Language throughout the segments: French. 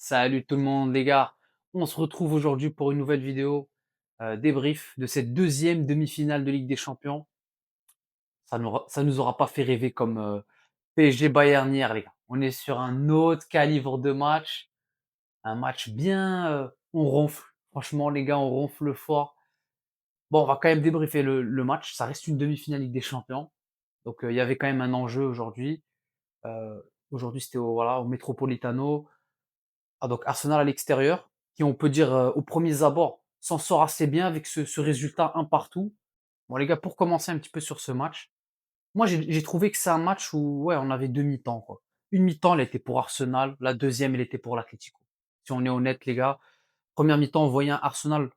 Salut tout le monde les gars, on se retrouve aujourd'hui pour une nouvelle vidéo débrief de cette deuxième demi-finale de Ligue des Champions. Ça nous aura pas fait rêver comme PSG Bayern hier les gars. On est sur un autre calibre de match, un match bien, on ronfle. Franchement les gars, on ronfle fort. Bon, on va quand même débriefer le match. Ça reste une demi-finale Ligue des Champions, donc il y avait quand même un enjeu aujourd'hui. Aujourd'hui c'était au Metropolitano. Ah donc Arsenal à l'extérieur, qui on peut dire, aux premiers abords, s'en sort assez bien avec ce résultat un partout. Bon les gars, pour commencer un petit peu sur ce match, moi j'ai trouvé que c'est un match où, ouais, on avait 2 mi-temps, quoi. Une mi-temps, elle était pour Arsenal, la deuxième elle était pour l'Atlético. Si on est honnête les gars, première mi-temps, on voyait un Arsenal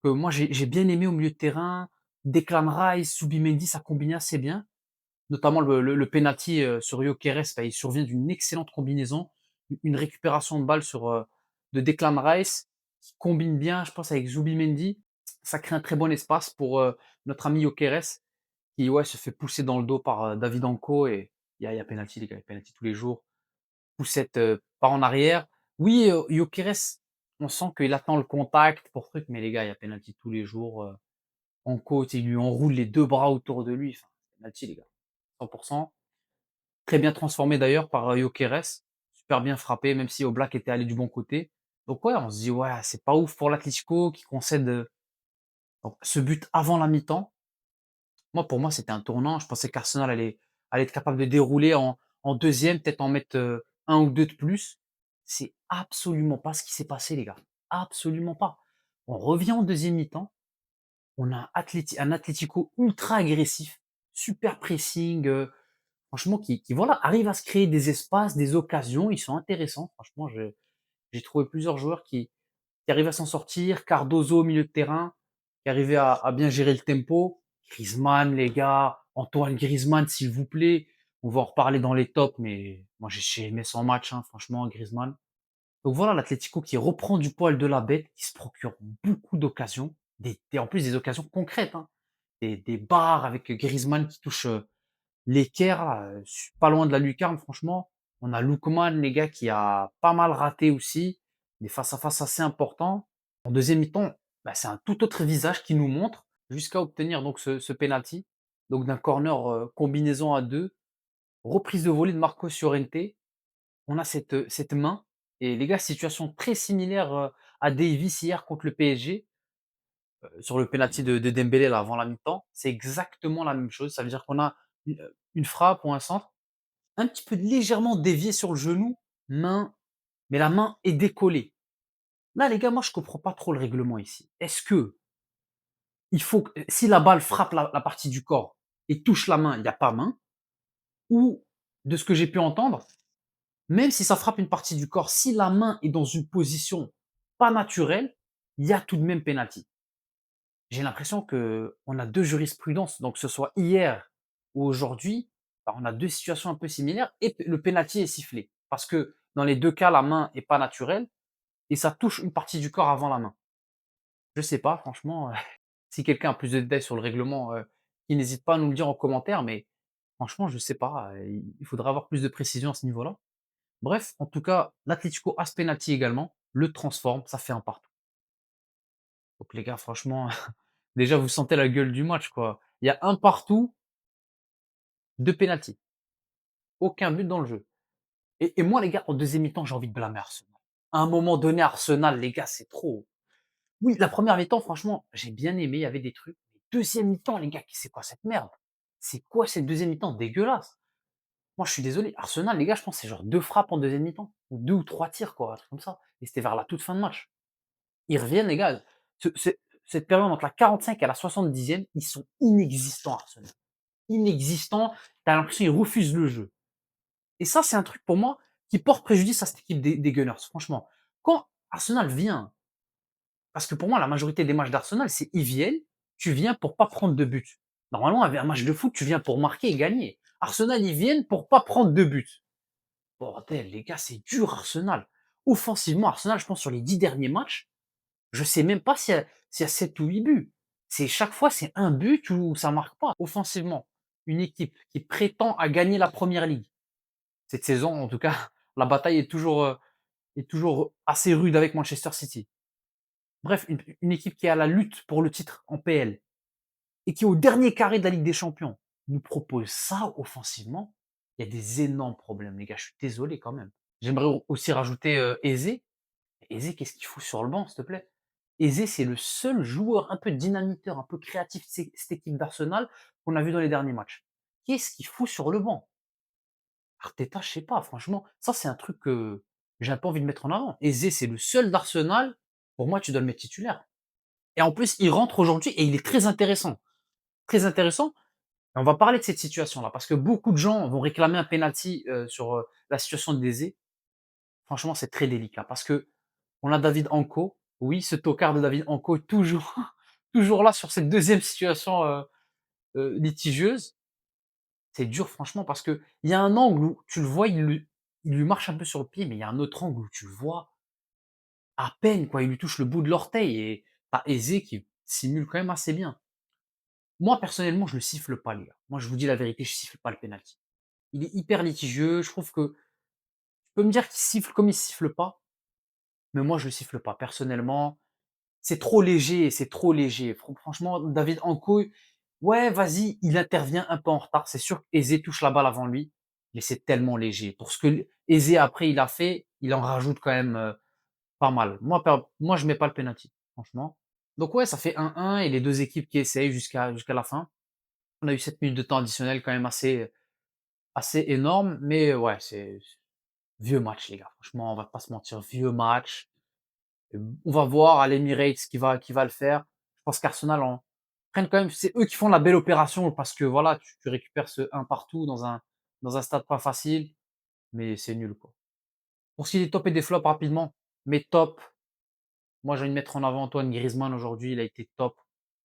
que moi j'ai bien aimé au milieu de terrain. Declan Rice, Zubimendi, ça combinait assez bien. Notamment le penalty, sur Gyökeres, bah, il survient d'une excellente combinaison, une récupération de balle de Declan Rice, qui combine bien, je pense, avec Zubimendi. Ça crée un très bon espace pour, notre ami Gyökeres, qui, ouais, se fait pousser dans le dos par, David Anko et il y a penalty les gars, il y a penalty tous les jours. Poussette, pas en arrière. Oui, Gyökeres, on sent qu'il attend le contact pour truc, mais les gars, il y a penalty tous les jours, Anko, tu sais, il lui enroule les 2 bras autour de lui, enfin, penalty les gars, 100. Très bien transformé d'ailleurs par, Gyökeres, super bien frappé, même si Oblak était allé du bon côté. Donc ouais, on se dit: «Ouais, c'est pas ouf pour l'Atlético qui concède, donc ce but avant la mi-temps». Moi, pour moi, c'était un tournant. Je pensais qu'Arsenal allait être capable de dérouler en 2e, peut-être en mettre, 1 ou 2 de plus. C'est absolument pas ce qui s'est passé les gars, absolument pas. On revient en deuxième mi-temps, on a un Atlético ultra agressif, super pressing, franchement, qui voilà, arrivent à se créer des espaces, des occasions, ils sont intéressants. Franchement, j'ai trouvé plusieurs joueurs qui arrivent à s'en sortir. Cardozo au milieu de terrain, qui arrivait à bien gérer le tempo. Griezmann, les gars, Antoine Griezmann, s'il vous plaît. On va en reparler dans les tops, mais moi j'ai aimé son match, hein, franchement, Griezmann. Donc voilà, l'Atlético qui reprend du poil de la bête, qui se procure beaucoup d'occasions, en plus des occasions concrètes, hein. Des barres avec Griezmann qui touche l'équerre, là, pas loin de la lucarne, franchement. On a Lookman, les gars, qui a pas mal raté aussi, des face à face assez importants. En deuxième mi-temps, bah, c'est un tout autre visage qui nous montre, jusqu'à obtenir donc ce penalty. Donc d'un corner, combinaison à 2, reprise de volée de Marcos Llorente. On a cette main et les gars, situation très similaire, à Davies hier contre le PSG, sur le penalty de Dembélé là avant la mi-temps. C'est exactement la même chose. Ça veut dire qu'on a une frappe ou un centre un petit peu légèrement dévié sur le genou, main, mais la main est décollée. Là, les gars, moi, je comprends pas trop le règlement ici. Est-ce que il faut que, si la balle frappe la partie du corps et touche la main, il n'y a pas main, ou de ce que j'ai pu entendre, même si ça frappe une partie du corps, si la main est dans une position pas naturelle, il y a tout de même penalty. J'ai l'impression que on a deux jurisprudences, donc que ce soit hier ou aujourd'hui, bah, on a deux situations un peu similaires et le penalty est sifflé. Parce que dans les deux cas, la main est pas naturelle et ça touche une partie du corps avant la main. Je sais pas, franchement, si quelqu'un a plus de détails sur le règlement, qu'il n'hésite pas à nous le dire en commentaire, mais franchement, je sais pas, il faudrait avoir plus de précision à ce niveau-là. Bref, en tout cas, l'Atlético a ce penalty également, le transforme, ça fait un partout. Donc les gars, franchement, déjà vous sentez la gueule du match, quoi. Il y a un partout, 2 pénaltys, aucun but dans le jeu. Et moi, les gars, en deuxième mi-temps, j'ai envie de blâmer Arsenal. À un moment donné, Arsenal, les gars, c'est trop. Oui, la première mi-temps, franchement, j'ai bien aimé, il y avait des trucs. Mais deuxième mi-temps, les gars, c'est quoi cette merde? C'est quoi cette deuxième mi-temps dégueulasse? Moi, je suis désolé. Arsenal, les gars, je pense que c'est genre 2 frappes en deuxième mi-temps. Ou 2 ou 3 tirs, quoi, un truc comme ça. Et c'était vers la toute fin de match. Ils reviennent, les gars. Cette période entre la 45 et la 70e, ils sont inexistants, Arsenal. Inexistants. T'as l'impression qu'ils refusent le jeu. Et ça, c'est un truc pour moi qui porte préjudice à cette équipe des Gunners, franchement. Quand Arsenal vient, parce que pour moi, la majorité des matchs d'Arsenal, c'est ils viennent, tu viens pour pas prendre de but. Normalement, avec un match de foot, tu viens pour marquer et gagner. Arsenal, ils viennent pour pas prendre de but. Bordel, les gars, c'est dur, Arsenal. Offensivement, Arsenal, je pense, sur les 10 derniers matchs, je sais même pas s'il y a 7 ou 8 buts. C'est chaque fois, c'est un but ou ça marque pas. Offensivement, une équipe qui prétend à gagner la première ligue. Cette saison, en tout cas, la bataille est toujours, est toujours assez rude avec Manchester City. Bref, une équipe qui est à la lutte pour le titre en PL et qui est au dernier carré de la Ligue des Champions nous propose ça offensivement, il y a des énormes problèmes, les gars. Je suis désolé quand même. J'aimerais aussi rajouter Eze. Eze, qu'est-ce qu'il fout sur le banc, s'il te plaît? Eze, c'est le seul joueur un peu dynamiteur, un peu créatif de cette équipe d'Arsenal qu'on a vu dans les derniers matchs. Qu'est-ce qu'il fout sur le banc? Arteta, je sais pas, franchement, ça c'est un truc que j'ai un peu envie de mettre en avant. Eze, c'est le seul d'Arsenal, pour moi, tu dois le mettre titulaire. Et en plus, il rentre aujourd'hui et il est très intéressant. Très intéressant. Et on va parler de cette situation-là, parce que beaucoup de gens vont réclamer un penalty sur la situation de Eze. Franchement, c'est très délicat parce que on a David Anko. Oui, ce tocard de David Anko est toujours, toujours là sur cette deuxième situation litigieuse. C'est dur, franchement, parce que il y a un angle où tu le vois, il lui marche un peu sur le pied, mais il y a un autre angle où tu le vois à peine, quoi. Il lui touche le bout de l'orteil et t'as Eze qui simule quand même assez bien. Moi, personnellement, je le siffle pas, les gars. Moi, je vous dis la vérité, je siffle pas le penalty. Il est hyper litigieux. Je trouve que tu peux me dire qu'il siffle comme il siffle pas, mais moi, je le siffle pas. Personnellement, c'est trop léger, c'est trop léger. Franchement, David Anko, ouais, vas-y, il intervient un peu en retard. C'est sûr qu'Eze touche la balle avant lui, mais c'est tellement léger. Pour ce que Eze après il a fait, il en rajoute quand même pas mal. Moi, je mets pas le penalty, franchement. Donc ouais, ça fait 1-1 et les deux équipes qui essayent jusqu'à la fin. On a eu 7 minutes de temps additionnel quand même assez énorme, mais ouais, c'est vieux match les gars. Franchement, on va pas se mentir, vieux match. On va voir à l'Emirates qui va le faire. Je pense qu'Arsenal en prennent quand même, c'est eux qui font la belle opération parce que voilà, tu récupères ce un partout dans un stade pas facile, mais c'est nul quoi. Pour ce qui est des tops et des flops rapidement, mes tops, moi j'ai envie de mettre en avant Antoine Griezmann aujourd'hui, il a été top.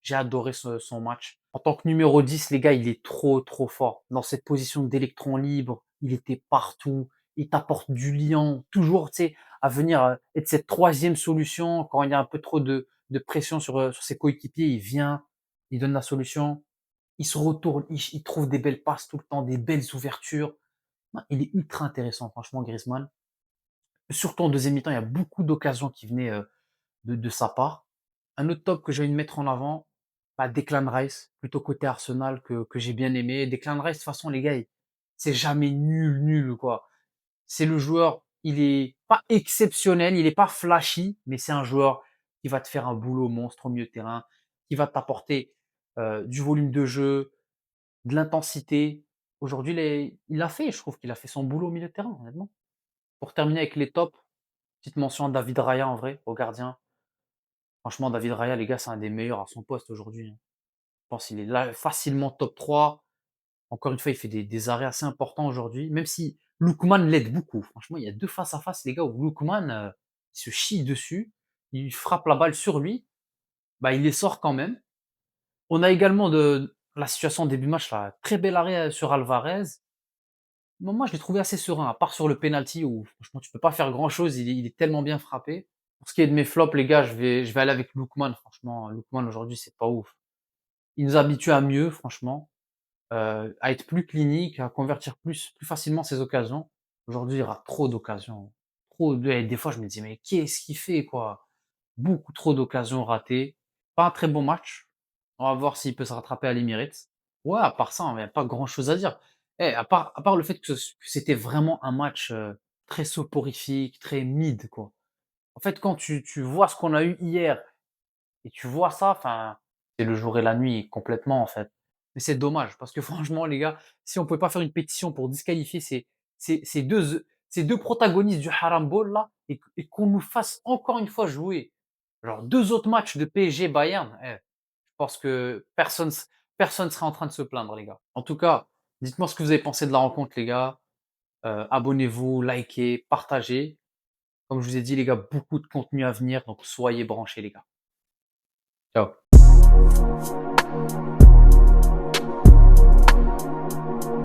J'ai adoré son match. En tant que numéro 10, les gars, il est trop, trop fort. Dans cette position d'électron libre, il était partout. Il t'apporte du liant, toujours, tu sais, à venir être cette troisième solution. Quand il y a un peu trop de pression sur ses coéquipiers, il vient, il donne la solution. Il se retourne, il trouve des belles passes tout le temps, des belles ouvertures. Non, il est ultra intéressant, franchement, Griezmann. Surtout en deuxième mi-temps, il y a beaucoup d'occasions qui venaient de sa part. Un autre top que j'ai envie de mettre en avant, bah, Declan Rice, plutôt côté Arsenal que j'ai bien aimé. Declan Rice, de toute façon, les gars, c'est jamais nul, nul, quoi. C'est le joueur, il est pas exceptionnel, il est pas flashy, mais c'est un joueur qui va te faire un boulot monstre au milieu de terrain, qui va t'apporter du volume de jeu, de l'intensité. Aujourd'hui, il a fait, je trouve qu'il a fait son boulot au milieu de terrain, honnêtement. Pour terminer avec les tops, petite mention à David Raya en vrai, au gardien. Franchement, David Raya, les gars, c'est un des meilleurs à son poste aujourd'hui, hein. Je pense qu'il est là facilement top 3. Encore une fois, il fait des arrêts assez importants aujourd'hui, même si Lookman l'aide beaucoup. Franchement, il y a 2 face à face, les gars, où Lookman, il se chie dessus, il frappe la balle sur lui, bah, il les sort quand même. On a également de la situation en début de match là, très bel arrêt, sur Alvarez. Moi, je l'ai trouvé assez serein, à part sur le penalty où franchement tu peux pas faire grand chose, il est tellement bien frappé. Pour ce qui est de mes flops, les gars, je vais aller avec Lookman, franchement. Lookman aujourd'hui, c'est pas ouf. Il nous habitue à mieux, franchement, à être plus clinique, à convertir plus facilement ses occasions. Aujourd'hui, il rate trop d'occasions. Trop de et des fois, je me dis: «Mais qu'est-ce qu'il fait, quoi?» Beaucoup trop d'occasions ratées. Pas un très bon match. On va voir s'il peut se rattraper à l'Emirates. Ouais, à part ça, il y a pas grand-chose à dire. À part le fait que c'était vraiment un match, très soporifique, très mid, quoi. En fait, quand tu vois ce qu'on a eu hier et tu vois ça, enfin, c'est le jour et la nuit complètement, en fait. Mais c'est dommage parce que franchement, les gars, si on pouvait pas faire une pétition pour disqualifier ces deux protagonistes du haram ball là et qu'on nous fasse encore une fois jouer genre 2 autres matchs de PSG Bayern, je pense que personne serait en train de se plaindre, les gars. En tout cas, dites-moi ce que vous avez pensé de la rencontre, les gars. Abonnez-vous, likez, partagez. Comme je vous ai dit, les gars, beaucoup de contenu à venir, donc soyez branchés, les gars. Ciao.